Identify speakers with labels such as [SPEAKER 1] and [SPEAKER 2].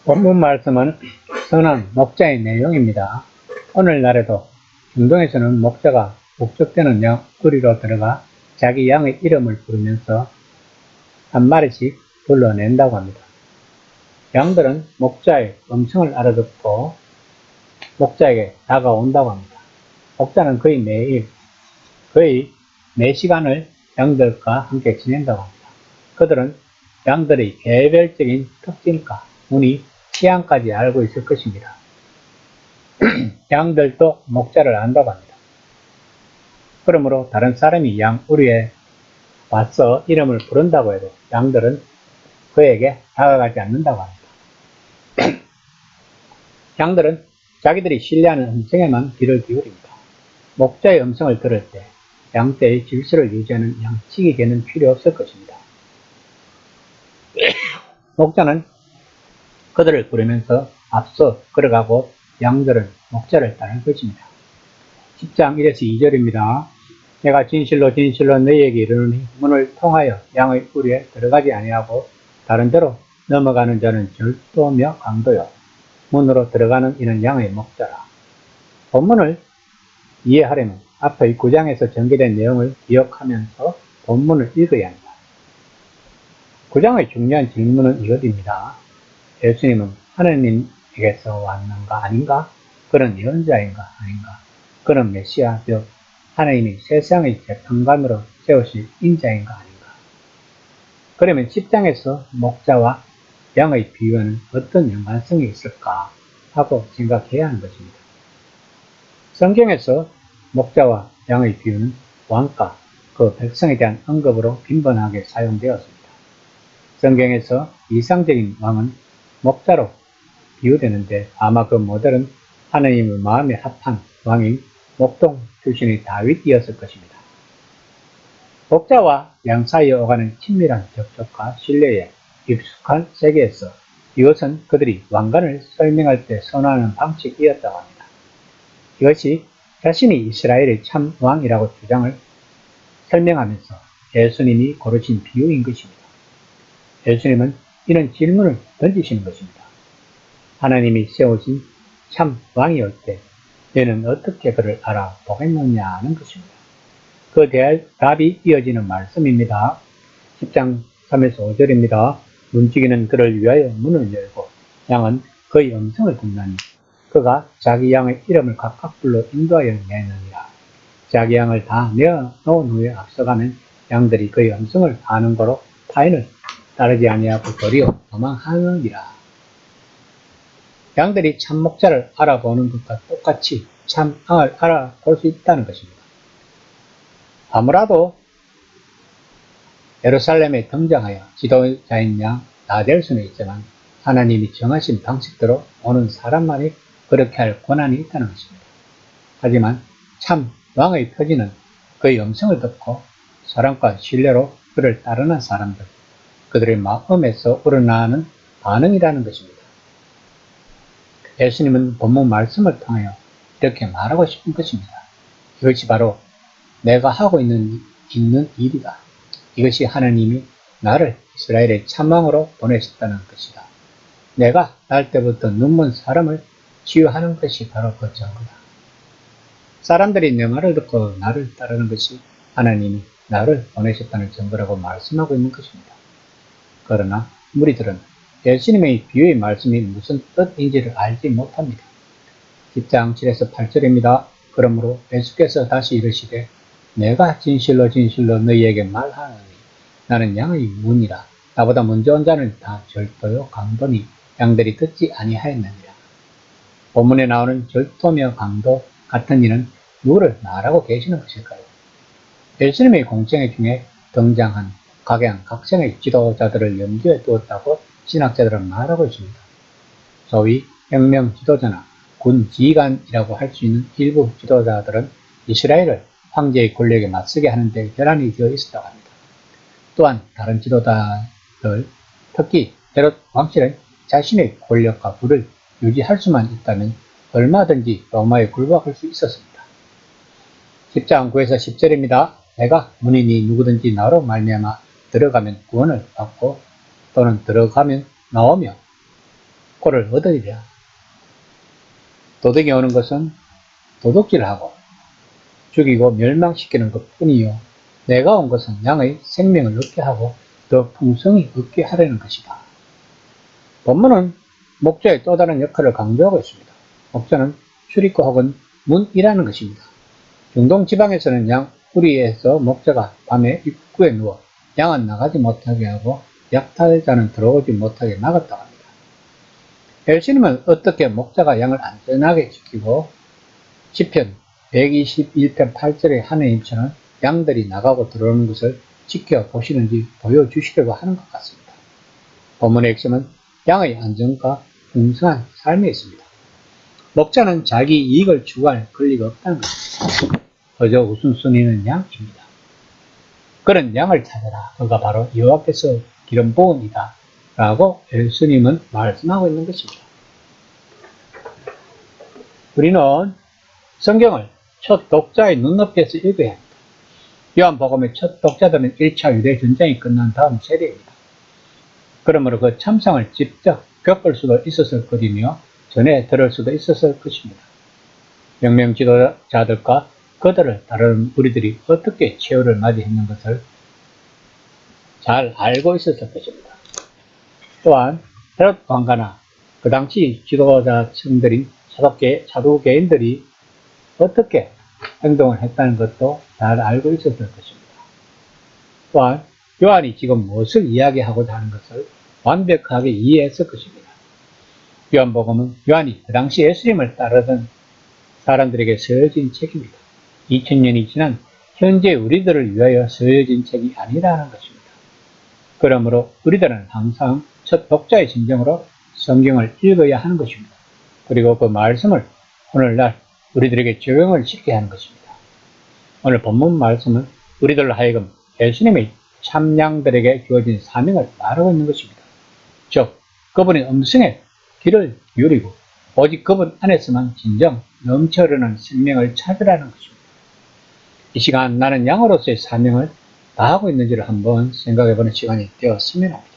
[SPEAKER 1] 본문 말씀은 선한 목자의 내용입니다. 오늘날에도 중동에서는 목자가 목적되는 양 우리로 들어가 자기 양의 이름을 부르면서 한 마리씩 불러낸다고 합니다. 양들은 목자의 음성을 알아듣고 목자에게 다가온다고 합니다. 목자는 거의 매 시간을 양들과 함께 지낸다고 합니다. 그들은 양들의 개별적인 특징과 무늬, 취향까지 알고 있을 것입니다. 양들도 목자를 안다고 합니다. 그러므로 다른 사람이 양 우리에 와서 이름을 부른다고 해도 양들은 그에게 다가가지 않는다고 합니다. 양들은 자기들이 신뢰하는 음성에만 귀를 기울입니다. 목자의 음성을 들을 때 양떼의 질서를 유지하는 양치기 개는 필요 없을 것입니다. 목자는 그들을 부르면서 앞서 걸어가고 양들은 목자를 따를 것입니다. 10장 1에서 2절입니다. 내가 진실로 진실로 너희에게 이르노니 문을 통하여 양의 뿔에 들어가지 아니하고 다른 데로 넘어가는 자는 절도며 강도요 문으로 들어가는 이는 양의 목자라. 본문을 이해하려면 앞의 9장에서 전개된 내용을 기억하면서 본문을 읽어야 합니다. 9장의 중요한 질문은 이것입니다. 예수님은 하느님에게서 왔는가 아닌가? 그는 예언자인가 아닌가? 그는 메시아 즉 하나님이 세상의 재판관으로 세우실 인자인가 아닌가? 그러면 10장에서 목자와 양의 비유에는 어떤 연관성이 있을까 하고 생각해야 하는 것입니다. 성경에서 목자와 양의 비유는 왕과 그 백성에 대한 언급으로 빈번하게 사용되었습니다. 성경에서 이상적인 왕은 목자로 비유되는데 아마 그 모델은 하나님의 마음에 합한 왕인 목동 출신의 다윗이었을 것입니다. 목자와 양 사이에 오가는 친밀한 접촉과 신뢰에 익숙한 세계에서 이것은 그들이 왕관을 설명할 때 선호하는 방식이었다고 합니다. 이것이 자신이 이스라엘의 참 왕이라고 주장을 설명하면서 예수님이 고르신 비유인 것입니다. 예수님은 이런 질문을 던지시는 것입니다. 하나님이 세우신 참 왕이 올 때 너는 어떻게 그를 알아보겠느냐는 것입니다. 그 답이 이어지는 말씀입니다. 10장 3에서 5절입니다. 문지기는 그를 위하여 문을 열고 양은 그의 음성을 듣나니 그가 자기 양의 이름을 각각 불러 인도하여 내느니라. 자기 양을 다 내어놓은 후에 앞서가면 양들이 그의 음성을 아는 거로 타인을 따르지 아니하고 도리어 도망하느니라. 양들이 참 목자를 알아보는 것과 똑같이 참 왕을 알아볼 수 있다는 것입니다. 아무라도 예루살렘에 등장하여 지도자인 양 다 될 수는 있지만 하나님이 정하신 방식대로 오는 사람만이 그렇게 할 권한이 있다는 것입니다. 하지만 참 왕의 표지는 그의 음성을 듣고 사랑과 신뢰로 그를 따르는 사람들, 그들의 마음에서 우러나는 반응이라는 것입니다. 예수님은 본문 말씀을 통하여 이렇게 말하고 싶은 것입니다. 이것이 바로 내가 하고 있는 일이다. 이것이 하나님이 나를 이스라엘의 참왕으로 보내셨다는 것이다. 내가 날 때부터 눈먼 사람을 치유하는 것이 바로 그 증거다. 사람들이 내 말을 듣고 나를 따르는 것이 하나님이 나를 보내셨다는 증거라고 말씀하고 있는 것입니다. 그러나 무리들은 예수님의 비유의 말씀이 무슨 뜻인지를 알지 못합니다. 10장 7에서 8절입니다. 그러므로 예수께서 다시 이르시되 내가 진실로 진실로 너희에게 말하노니 나는 양의 문이라. 나보다 먼저 온 자는 다 절도요 강도니 양들이 듣지 아니하였느니라. 본문에 나오는 절도며 강도 같은 이는 누구를 말하고 계시는 것일까요? 예수님의 공생애 중에 등장한 각양각색의 지도자들을 염두에 두었다고 신학자들은 말하고 있습니다. 소위 혁명 지도자나 군 지휘관이라고 할 수 있는 일부 지도자들은 이스라엘을 황제의 권력에 맞서게 하는 데 결함이 되어 있었다고 합니다. 또한 다른 지도자들, 특히 헤롯 왕실은 자신의 권력과 부를 유지할 수만 있다면 얼마든지 로마에 굴복할 수 있었습니다. 10장 9에서 10절입니다. 내가 문이니 누구든지 나로 말미암아 들어가면 구원을 받고 또는 들어가면 나오며 꼴을 얻으리라. 도덕이 오는 것은 도둑질하고 죽이고 멸망시키는 것 뿐이요. 내가 온 것은 양의 생명을 얻게 하고 더 풍성히 얻게 하려는 것이다. 본문은 목자의 또 다른 역할을 강조하고 있습니다. 목자는 출입구 혹은 문이라는 것입니다. 중동 지방에서는 양 우리에서 목자가 밤에 입구에 누워 양은 나가지 못하게 하고 약탈자는 들어오지 못하게 막았다고 합니다. 예수님은 어떻게 목자가 양을 안전하게 지키고 시편 121편 8절의 하느님처럼 양들이 나가고 들어오는 것을 지켜보시는지 보여주시려고 하는 것 같습니다. 본문의 핵심은 양의 안전과 풍성한 삶에 있습니다. 목자는 자기 이익을 추구할 권리가 없다는 것입니다. 그저 우선순위는 양입니다. 그런 양을 찾아라. 그가 바로 여호와께서 기름 부은이다. 라고 예수님은 말씀하고 있는 것입니다. 우리는 성경을 첫 독자의 눈높이에서 읽어야 합니다. 요한복음의 첫 독자들은 1차 유대전쟁이 끝난 다음 세대입니다. 그러므로 그 참상을 직접 겪을 수도 있었을 것이며 전해 들을 수도 있었을 것입니다. 명명 지도자들과 그들을 따르는 우리들이 어떻게 최후를 맞이했는 것을 잘 알고 있었을 것입니다. 또한 헤롯 왕가나 그 당시 지도자층들인 사두개인들이 어떻게 행동을 했다는 것도 잘 알고 있었을 것입니다. 또한 요한이 지금 무엇을 이야기하고자 하는 것을 완벽하게 이해했을 것입니다. 요한복음은 요한이 그 당시 예수님을 따르던 사람들에게 쓰여진 책입니다. 2000년이 지난 현재 우리들을 위하여 쓰여진 책이 아니라는 것입니다. 그러므로 우리들은 항상 첫 독자의 심정으로 성경을 읽어야 하는 것입니다. 그리고 그 말씀을 오늘날 우리들에게 적용을 시켜야 하는 것입니다. 오늘 본문 말씀은 우리들로 하여금 예수님의 참양들에게 주어진 사명을 말하고 있는 것입니다. 즉, 그분의 음성에 귀를 기울이고 오직 그분 안에서만 진정 넘쳐 흐르는 생명을 찾으라는 것입니다. 이 시간 나는 양으로서의 사명을 다하고 있는지를 한번 생각해보는 시간이 되었으면 합니다.